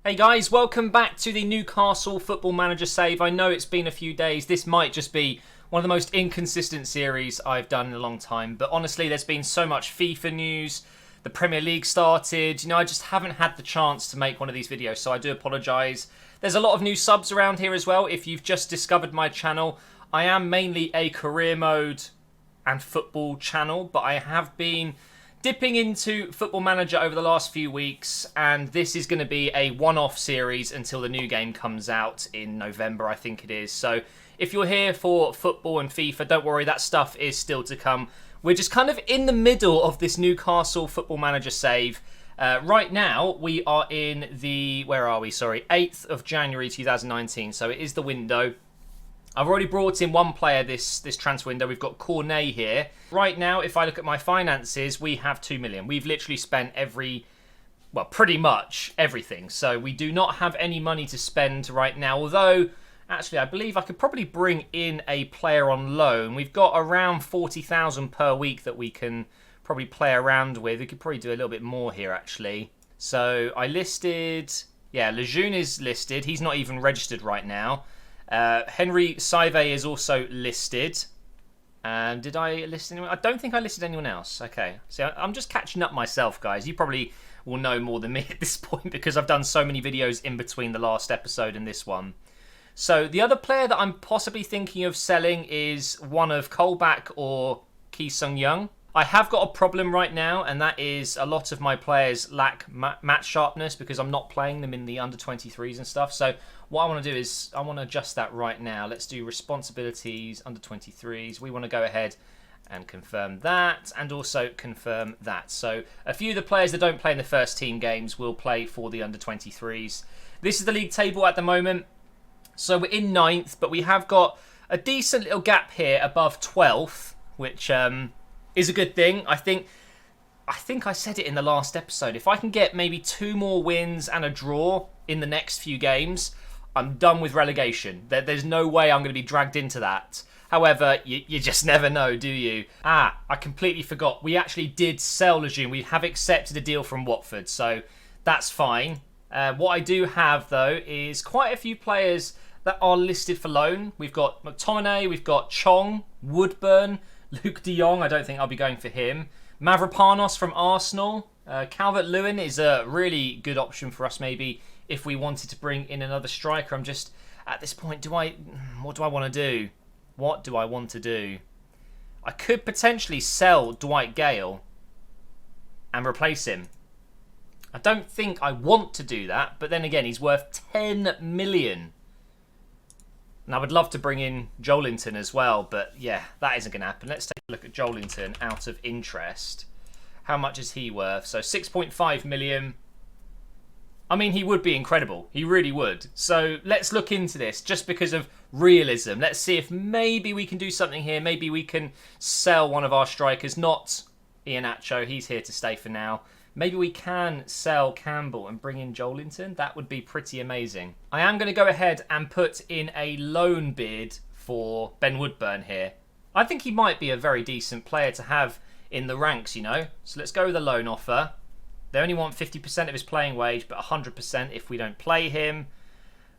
Hey guys, welcome back to the Newcastle Football Manager save. I know it's been a few days. This might just be one of the most inconsistent series I've done in a long time. But honestly, there's been so much FIFA news. The Premier League started. I just haven't had the chance to make one of these videos, so I do apologise. There's a lot of new subs around here as well. If you've just discovered my channel, I am mainly a career mode and football channel, but I have been dipping into Football Manager over the last few weeks, and this is going to be a one-off series until the new game comes out in November, I think it is. So if you're here for football and FIFA, don't worry, that stuff is still to come. We're just kind of in the middle of this Newcastle Football Manager save. Right now, we are in the, 8th of January 2019, so it is the window. I've already brought in one player this transfer window. We've got Cornet here. Right now, if I look at my finances, we have 2 million. We've literally spent pretty much everything. So we do not have any money to spend right now. Although, actually, I believe I could probably bring in a player on loan. We've got around 40,000 per week that we can probably play around with. We could probably do a little bit more here, actually. So I listed, Lejeune is listed. He's not even registered right now. Henry Saive is also listed. Did I list anyone? I don't think I listed anyone else. Okay, so I'm just catching up myself, guys. You probably will know more than me at this point because I've done so many videos in between the last episode and this one. So the other player that I'm possibly thinking of selling is one of Colback or Ki Sung Young. I have got a problem right now, and that is a lot of my players lack match sharpness because I'm not playing them in the under-23s and stuff. So what I want to do is I want to adjust that right now. Let's do responsibilities, under-23s. We want to go ahead and confirm that and also confirm that. So a few of the players that don't play in the first team games will play for the under-23s. This is the league table at the moment. So we're in 9th, but we have got a decent little gap here above 12th, which is a good thing. I think I said it in the last episode. If I can get maybe 2 more wins and a draw in the next few games, I'm done with relegation. There's no way I'm going to be dragged into that. However, you just never know, do you? I completely forgot. We actually did sell Lejeune. We have accepted a deal from Watford, so that's fine. What I do have, though, is quite a few players that are listed for loan. We've got McTominay, we've got Chong, Woodburn, Luke de Jong, I don't think I'll be going for him. Mavropanos from Arsenal. Calvert-Lewin is a really good option for us maybe if we wanted to bring in another striker. I'm just, at this point, what do I want to do? What do I want to do? I could potentially sell Dwight Gale and replace him. I don't think I want to do that, but then again, he's worth 10 million. And I would love to bring in Joelinton as well, but yeah, that isn't going to happen. Let's take a look at Joelinton out of interest. How much is he worth? So 6.5 million. I mean, he would be incredible. He really would. So let's look into this just because of realism. Let's see if maybe we can do something here. Maybe we can sell one of our strikers, not Iheanacho. He's here to stay for now. Maybe we can sell Campbell and bring in Joelinton. That would be pretty amazing. I am going to go ahead and put in a loan bid for Ben Woodburn here. I think he might be a very decent player to have in the ranks, you know. So let's go with a loan offer. They only want 50% of his playing wage, but 100% if we don't play him.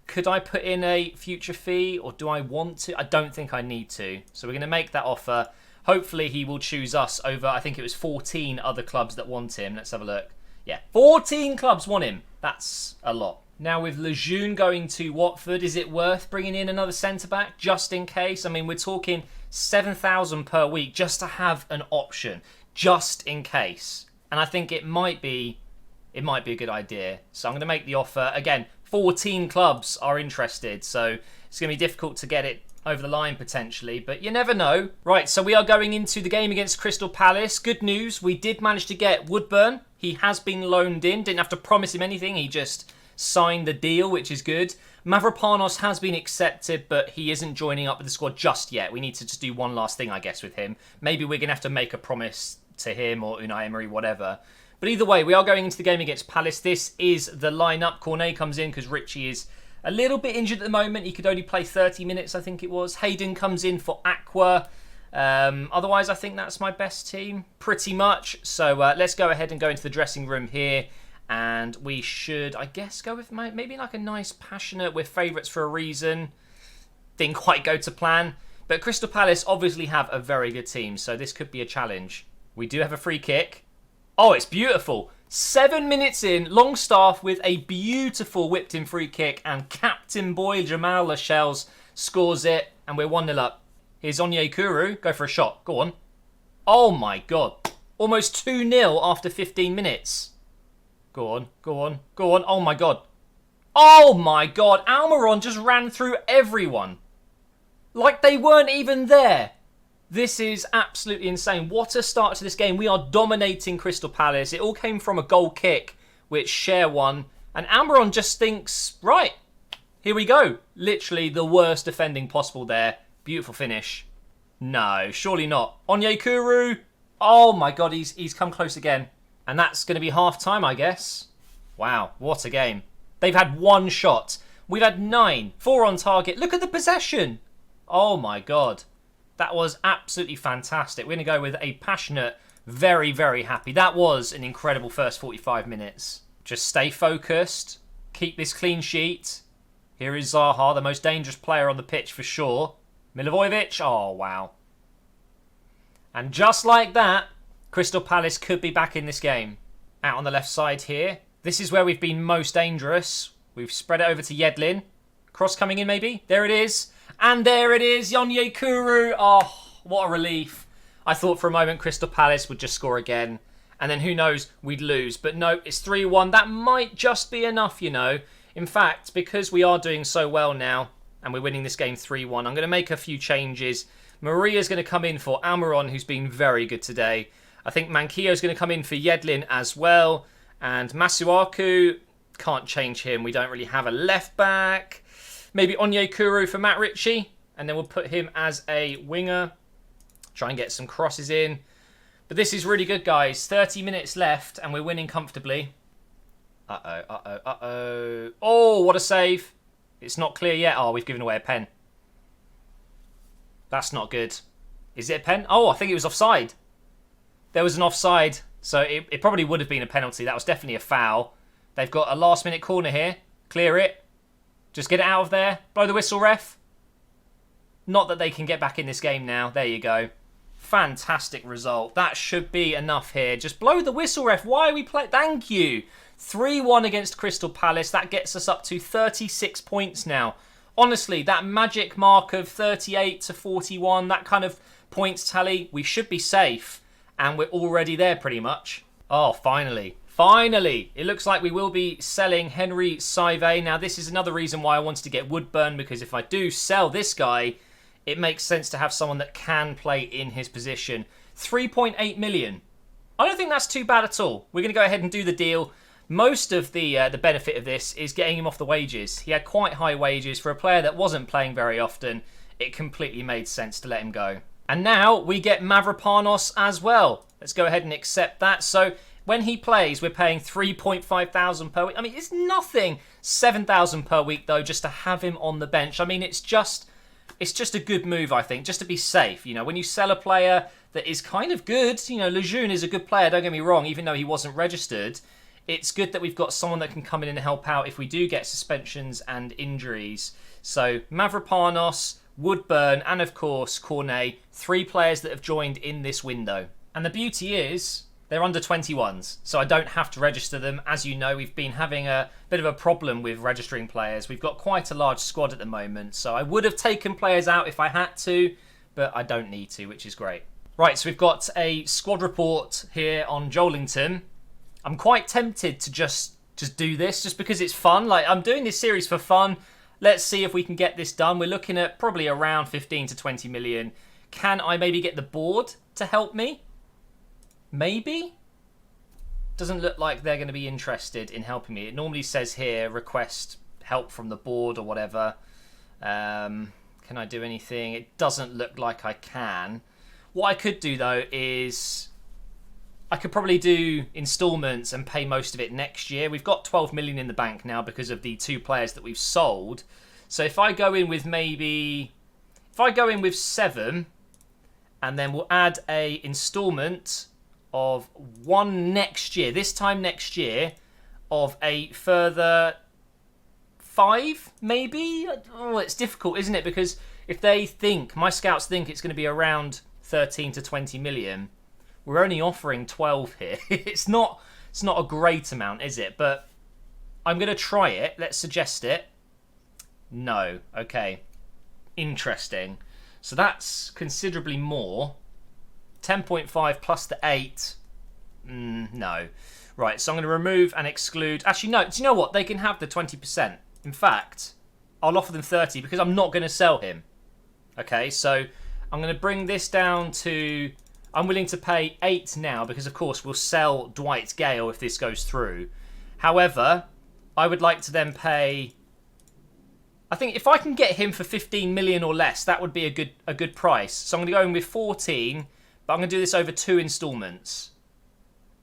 Could I put in a future fee, or do I want to? I don't think I need to. So we're going to make that offer. Hopefully he will choose us over, I think it was 14 other clubs that want him. Let's have a look. Yeah, 14 clubs want him. That's a lot. Now with Lejeune going to Watford, is it worth bringing in another centre-back just in case? I mean, we're talking 7,000 per week just to have an option, just in case. And I think it might be a good idea. So I'm going to make the offer. Again, 14 clubs are interested, so it's going to be difficult to get it over the line potentially, but you never know. Right, so we are going into the game against Crystal Palace. Good news, we did manage to get Woodburn. He has been loaned in. Didn't have to promise him anything. He just signed the deal, which is good. Mavropanos has been accepted, but he isn't joining up with the squad just yet. We need to just do one last thing, I guess, with him. Maybe we're going to have to make a promise to him or Unai Emery, whatever. But either way, we are going into the game against Palace. This is the lineup. Cornet comes in because Richie is a little bit injured at the moment. He could only play 30 minutes, I think it was. Hayden comes in for Aqua. Otherwise, I think that's my best team, pretty much. So let's go ahead and go into the dressing room here And we should, I guess, go with maybe like a nice passionate. We're favourites for a reason. Didn't quite go to plan. But Crystal Palace obviously have a very good team, so this could be a challenge. We do have a free kick. Oh, it's beautiful. 7 minutes in, Longstaff with a beautiful whipped-in free kick, and Captain Boy Jamal Lascelles scores it, and we're 1-0 up. Here's Onyekuru. Go for a shot. Go on. Oh, my God. Almost 2-0 after 15 minutes. Go on, go on, go on. Oh, my God. Oh, my God. Almiron just ran through everyone. Like they weren't even there. This is absolutely insane. What a start to this game. We are dominating Crystal Palace. It all came from a goal kick, which Cher won. And Almiron just thinks, right, here we go. Literally the worst defending possible there. Beautiful finish. No, surely not. Onyekuru. Oh, my God, he's come close again. And that's going to be half-time, I guess. Wow, what a game. They've had 1 shot. We've had 9. 4 on target. Look at the possession. Oh, my God. That was absolutely fantastic. We're going to go with a passionate, very, very happy. That was an incredible first 45 minutes. Just stay focused. Keep this clean sheet. Here is Zaha, the most dangerous player on the pitch for sure. Milivojevic. Oh, wow. And just like that, Crystal Palace could be back in this game. Out on the left side here. This is where we've been most dangerous. We've spread it over to Yedlin. Cross coming in maybe. There it is. And there it is. Onyekuru. Oh, what a relief. I thought for a moment Crystal Palace would just score again. And then who knows, we'd lose. But no, it's 3-1. That might just be enough, you know. In fact, because we are doing so well now and we're winning this game 3-1, I'm going to make a few changes. Maria's going to come in for Almiron, who's been very good today. I think Manquillo's going to come in for Yedlin as well. And Masuaku, can't change him. We don't really have a left back. Maybe Onyekuru for Matt Ritchie. And then we'll put him as a winger. Try and get some crosses in. But this is really good, guys. 30 minutes left and we're winning comfortably. Oh, what a save. It's not clear yet. Oh, we've given away a pen. That's not good. Is it a pen? Oh, I think it was offside. There was an offside. So it probably would have been a penalty. That was definitely a foul. They've got a last-minute corner here. Clear it. Just get it out of there. Blow the whistle, ref. Not that they can get back in this game now. There you go. Fantastic result. That should be enough here. Just blow the whistle, ref. Why are we playing? Thank you. 3-1 against Crystal Palace. That gets us up to 36 points now. Honestly, that magic mark of 38 to 41, that kind of points tally, we should be safe. And we're already there pretty much. Oh, finally. Finally, it looks like we will be selling Henry Saive. Now, this is another reason why I wanted to get Woodburn, because if I do sell this guy, it makes sense to have someone that can play in his position. 3.8 million. I don't think that's too bad at all. We're going to go ahead and do the deal. Most of the benefit of this is getting him off the wages. He had quite high wages. For a player that wasn't playing very often, it completely made sense to let him go. And now we get Mavropanos as well. Let's go ahead and accept that. So when he plays, we're paying 3.5 thousand per week. I mean, it's nothing. 7,000 per week, though, just to have him on the bench. I mean, it's just a good move, I think, just to be safe. You know, when you sell a player that is kind of good, you know, Lejeune is a good player, don't get me wrong, even though he wasn't registered. It's good that we've got someone that can come in and help out if we do get suspensions and injuries. So, Mavropanos, Woodburn, and of course, Cornet, 3 players that have joined in this window. And the beauty is, they're under 21s, so I don't have to register them. As you know, we've been having a bit of a problem with registering players. We've got quite a large squad at the moment, so I would have taken players out if I had to, but I don't need to, which is great. Right, so we've got a squad report here on Joelinton. I'm quite tempted to just do this, just because it's fun. Like, I'm doing this series for fun. Let's see if we can get this done. We're looking at probably around 15 to 20 million. Can I maybe get the board to help me? Maybe? Doesn't look like they're going to be interested in helping me. It normally says here, request help from the board or whatever. Can I do anything? It doesn't look like I can. What I could do, though, is I could probably do installments and pay most of it next year. We've got 12 million in the bank now because of the 2 players that we've sold. So if I go in with maybe... If I go in with 7, and then we'll add a installment of 1 next year, this time next year, of a further 5, maybe? Oh, it's difficult, isn't it? Because if they think, my scouts think it's going to be around 13 to 20 million, we're only offering 12 here. It's not a great amount, is it? But I'm going to try it. Let's suggest it. No. Okay. Interesting. So that's considerably more. 10.5 plus the 8. No. Right, so I'm going to remove and exclude. Actually, no. Do you know what? They can have the 20%. In fact, I'll offer them 30 because I'm not going to sell him. Okay, so I'm going to bring this down to... I'm willing to pay 8 now because, of course, we'll sell Dwight Gale if this goes through. However, I would like to then pay... I think if I can get him for 15 million or less, that would be a good price. So I'm going to go in with 14, but I'm going to do this over 2 installments.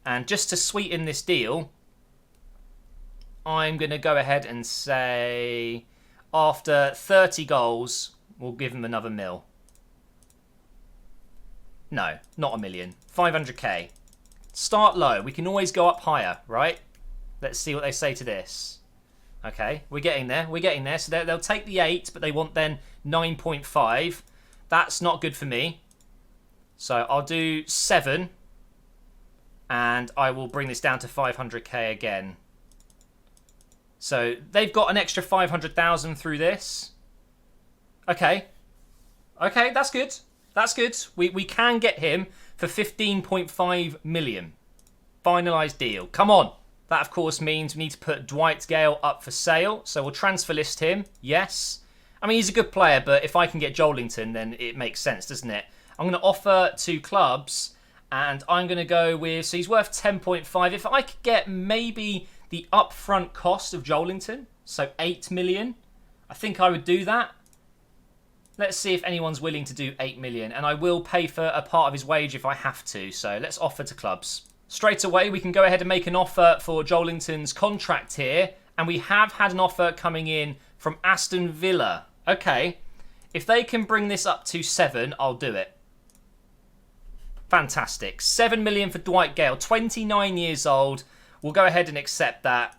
And just to sweeten this deal, I'm going to go ahead and say after 30 goals, we'll give him another mil. No, not a million. 500k. Start low. We can always go up higher, right? Let's see what they say to this. Okay, we're getting there. We're getting there. So they'll take the 8, but they want then 9.5. That's not good for me. So I'll do 7. And I will bring this down to 500k again. So they've got an extra 500,000 through this. Okay. Okay, that's good. That's good. We can get him for 15.5 million. Finalised deal. Come on. That, of course, means we need to put Dwight Gale up for sale. So we'll transfer list him. Yes. I mean, he's a good player, but if I can get Joelinton, then it makes sense, doesn't it? I'm going to offer 2 clubs, and I'm going to go with... So he's worth 10.5. If I could get maybe the upfront cost of Joelinton, so 8 million, I think I would do that. Let's see if anyone's willing to do 8 million, and I will pay for a part of his wage if I have to. So let's offer to clubs. Straight away, we can go ahead and make an offer for Joelinton's contract here, and we have had an offer coming in from Aston Villa. Okay, if they can bring this up to 7, I'll do it. Fantastic. 7 million for Dwight Gale, 29 years old. We'll go ahead and accept that,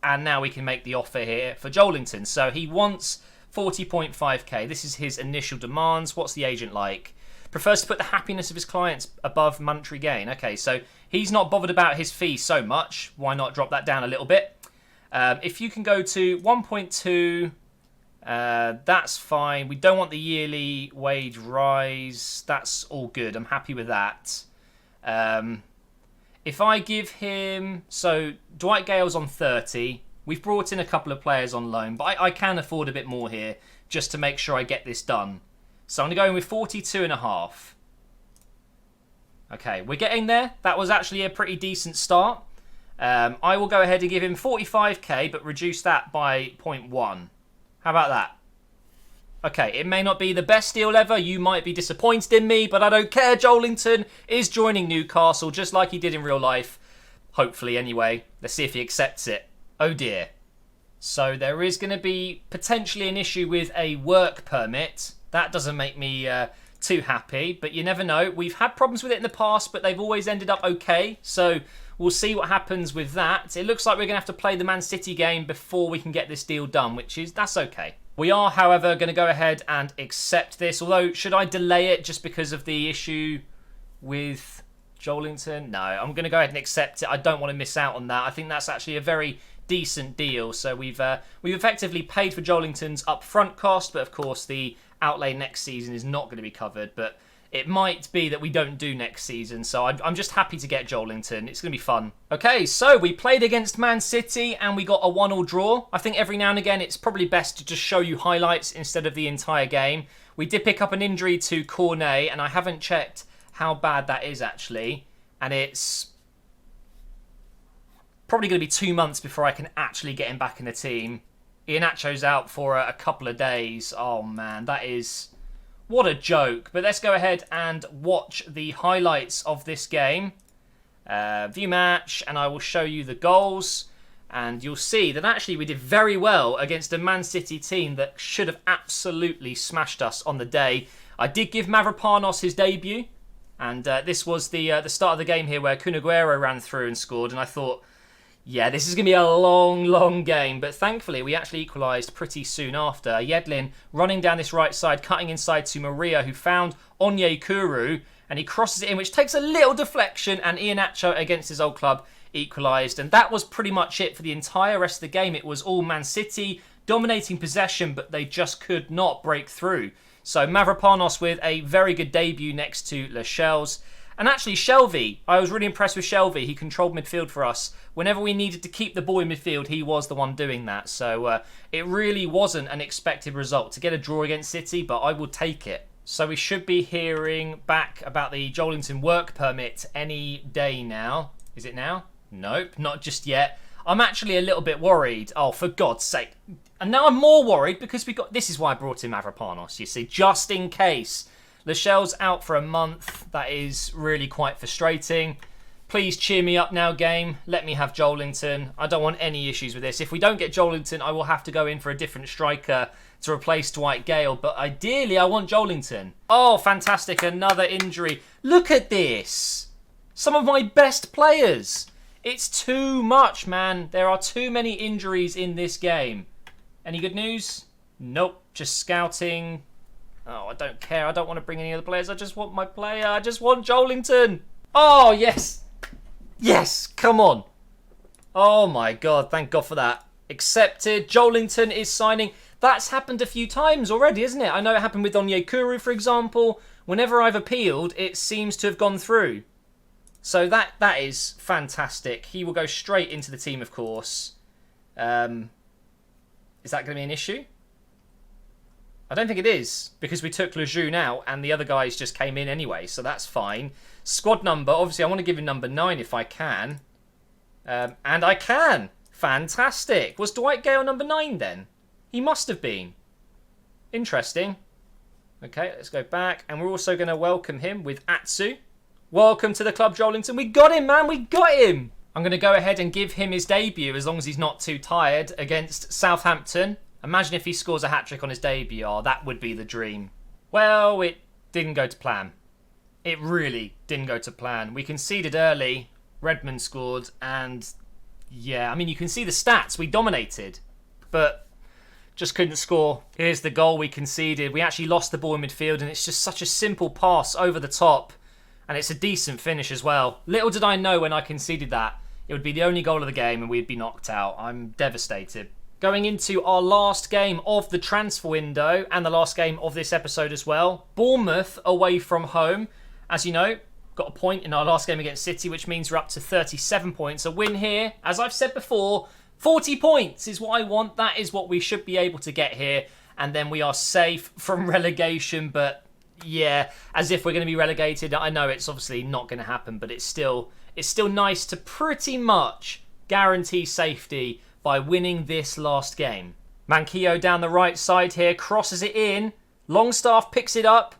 and now we can make the offer here for Joelinton. So he wants 40.5k. This is his initial demands. What's the agent like? Prefers to put the happiness of his clients above monetary gain. Okay, so he's not bothered about his fee so much. Why not drop that down a little bit? If you can go to 1.2, that's fine. We don't want the yearly wage rise. That's all good. I'm happy with that. If I give him... So, Dwight Gale's on 30. We've brought in a couple of players on loan, but I can afford a bit more here just to make sure I get this done. So I'm going to go in with 42.5. Okay, we're getting there. That was actually a pretty decent start. I will go ahead and give him 45k, but reduce that by 0.1. How about that? Okay, it may not be the best deal ever. You might be disappointed in me, but I don't care. Joelinton is joining Newcastle, just like he did in real life. Hopefully, anyway. Let's see if he accepts it. Oh, dear. So there is going to be potentially an issue with a work permit. That doesn't make me too happy, but you never know. We've had problems with it in the past, but they've always ended up okay. So we'll see what happens with that. It looks like we're going to have to play the Man City game before we can get this deal done, that's okay. We are, however, going to go ahead and accept this. Although, should I delay it just because of the issue with Joelinton? No, I'm going to go ahead and accept it. I don't want to miss out on that. I think that's actually a very decent deal. So we've effectively paid for Joelinton's upfront cost, but of course the outlay next season is not going to be covered, but it might be that we don't do next season, so I'm just happy to get Joelinton. It's going to be fun. Okay, so we played against Man City and we got a 1-1 draw. I think every now and again it's probably best to just show you highlights instead of the entire game. We did pick up an injury to Cornet, and I haven't checked how bad that is actually, and it's probably going to be 2 months before I can actually get him back in the team. Iheanacho's out for a couple of days. Oh, man, that is... What a joke. But let's go ahead and watch the highlights of this game. View match, and I will show you the goals. And you'll see that actually we did very well against a Man City team that should have absolutely smashed us on the day. I did give Mavropanos his debut. And this was the start of the game here where Kun Aguero ran through and scored. And I thought... Yeah, this is going to be a long, long game, but thankfully we actually equalised pretty soon after. Yedlin running down this right side, cutting inside to Maria, who found Onyekuru, and he crosses it in, which takes a little deflection, and Iheanacho against his old club equalised. And that was pretty much it for the entire rest of the game. It was all Man City dominating possession, but they just could not break through. So Mavropanos with a very good debut next to Lascelles. And actually, Shelvey, I was really impressed with Shelvey. He controlled midfield for us. Whenever we needed to keep the ball in midfield, he was the one doing that. So it really wasn't an expected result to get a draw against City, but I will take it. So we should be hearing back about the Joelinton work permit any day now. Is it now? Nope, not just yet. I'm actually a little bit worried. Oh, for God's sake. And now I'm more worried because we got... This is why I brought in Mavropanos, you see, just in case. Lascelles out for a month. That is really quite frustrating. Please cheer me up now, game. Let me have Joelinton. I don't want any issues with this. If we don't get Joelinton, I will have to go in for a different striker to replace Dwight Gale. But ideally, I want Joelinton. Oh, fantastic. Another injury. Look at this. Some of my best players. It's too much, man. There are too many injuries in this game. Any good news? Nope. Just scouting. Oh, I don't care. I don't want to bring any other players. I just want my player. I just want Joelinton. Oh, yes. Yes. Come on. Oh, my God. Thank God for that. Accepted. Joelinton is signing. That's happened a few times already, isn't it? I know it happened with Onyekuru, for example. Whenever I've appealed, it seems to have gone through. So that is fantastic. He will go straight into the team, of course. Is that going to be an issue? I don't think it is, because we took Lejeune out and the other guys just came in anyway, so that's fine. Squad number, obviously I want to give him number 9 if I can. And I can! Fantastic! Was Dwight Gale number 9 then? He must have been. Interesting. Okay, let's go back. And we're also going to welcome him with Atsu. Welcome to the club, Joelinton. We got him, man! We got him! I'm going to go ahead and give him his debut, as long as he's not too tired, against Southampton. Imagine if he scores a hat-trick on his debut. Oh, that would be the dream. Well, it didn't go to plan. It really didn't go to plan. We conceded early. Redmond scored. And, yeah, I mean, you can see the stats. We dominated. But just couldn't score. Here's the goal we conceded. We actually lost the ball in midfield. And it's just such a simple pass over the top. And it's a decent finish as well. Little did I know when I conceded that it would be the only goal of the game and we'd be knocked out. I'm devastated. Going into our last game of the transfer window and the last game of this episode as well. Bournemouth away from home. As you know, got a point in our last game against City, which means we're up to 37 points. A win here, as I've said before, 40 points is what I want. That is what we should be able to get here. And then we are safe from relegation. But yeah, as if we're going to be relegated. I know it's obviously not going to happen, but it's still nice to pretty much guarantee safety by winning this last game. Manquillo down the right side here, crosses it in. Longstaff picks it up.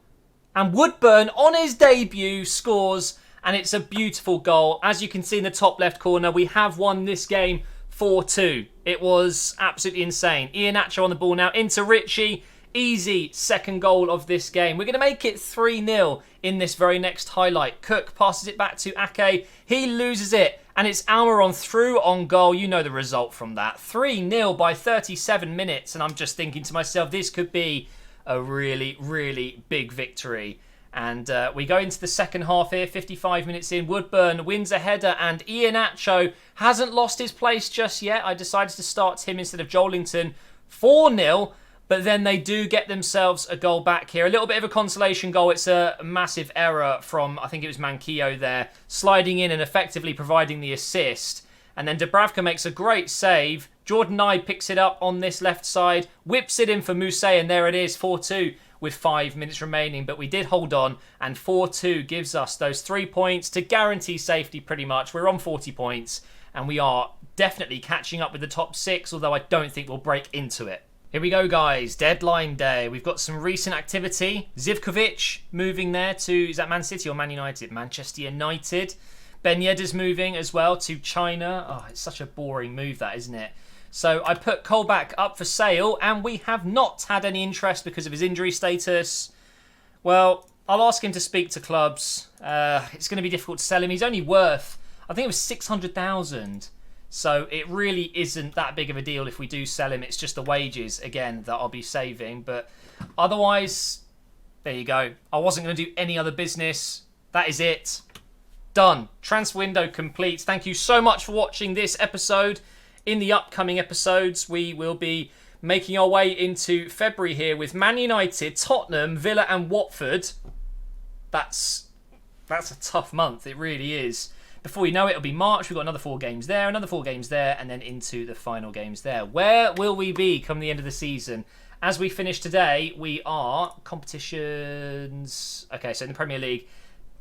And Woodburn, on his debut, scores. And it's a beautiful goal. As you can see in the top left corner, we have won this game 4-2. It was absolutely insane. Iheanacho on the ball now into Richie. Easy second goal of this game. We're going to make it 3-0 in this very next highlight. Cook passes it back to Ake. He loses it. And it's Almiron through on goal. You know the result from that. 3-0 by 37 minutes. And I'm just thinking to myself, this could be a really, really big victory. And we go into the second half here, 55 minutes in. Woodburn wins a header and Iheanacho hasn't lost his place just yet. I decided to start him instead of Joelinton. 4-0. But then they do get themselves a goal back here. A little bit of a consolation goal. It's a massive error from, I think it was Manquillo there, sliding in and effectively providing the assist. And then Dubravka makes a great save. Jordan Nye picks it up on this left side, whips it in for Mousset, and there it is, 4-2 with 5 minutes remaining. But we did hold on, and 4-2 gives us those 3 points to guarantee safety pretty much. We're on 40 points, and we are definitely catching up with the top 6, although I don't think we'll break into it. Here we go, guys. Deadline day. We've got some recent activity. Zivkovic moving there to, is that Man City or Man United? Manchester United. Ben Yedder's moving as well to China. Oh, it's such a boring move, that, isn't it? So I put Colback up for sale, and we have not had any interest because of his injury status. Well, I'll ask him to speak to clubs. It's going to be difficult to sell him. He's only worth, I think it was 600,000. So it really isn't that big of a deal if we do sell him. It's just the wages, again, that I'll be saving. But otherwise, there you go. I wasn't going to do any other business. That is it. Done. Transfer window complete. Thank you so much for watching this episode. In the upcoming episodes, we will be making our way into February here with Man United, Tottenham, Villa and Watford. That's a tough month. It really is. Before you know it, it'll be March. We've got another 4 games there, another 4 games there, and then into the final games there. Where will we be come the end of the season? As we finish today, we are competitions. Okay, so in the Premier League,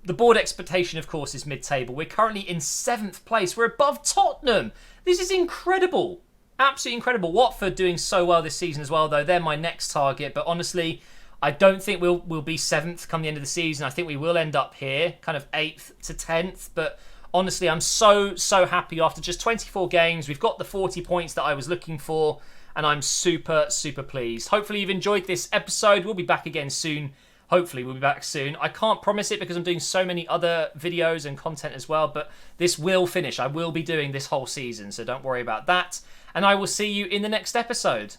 the board expectation, of course, is mid-table. We're currently in 7th place. We're above Tottenham. This is incredible. Absolutely incredible. Watford doing so well this season as well, though. They're my next target. But honestly, I don't think we'll be 7th come the end of the season. I think we will end up here, kind of 8th to 10th. But honestly, I'm so happy after just 24 games. We've got the 40 points that I was looking for, and I'm super pleased. Hopefully you've enjoyed this episode. We'll be back again soon. Hopefully we'll be back soon. I can't promise it because I'm doing so many other videos and content as well, but this will finish. I will be doing this whole season, so don't worry about that. And I will see you in the next episode.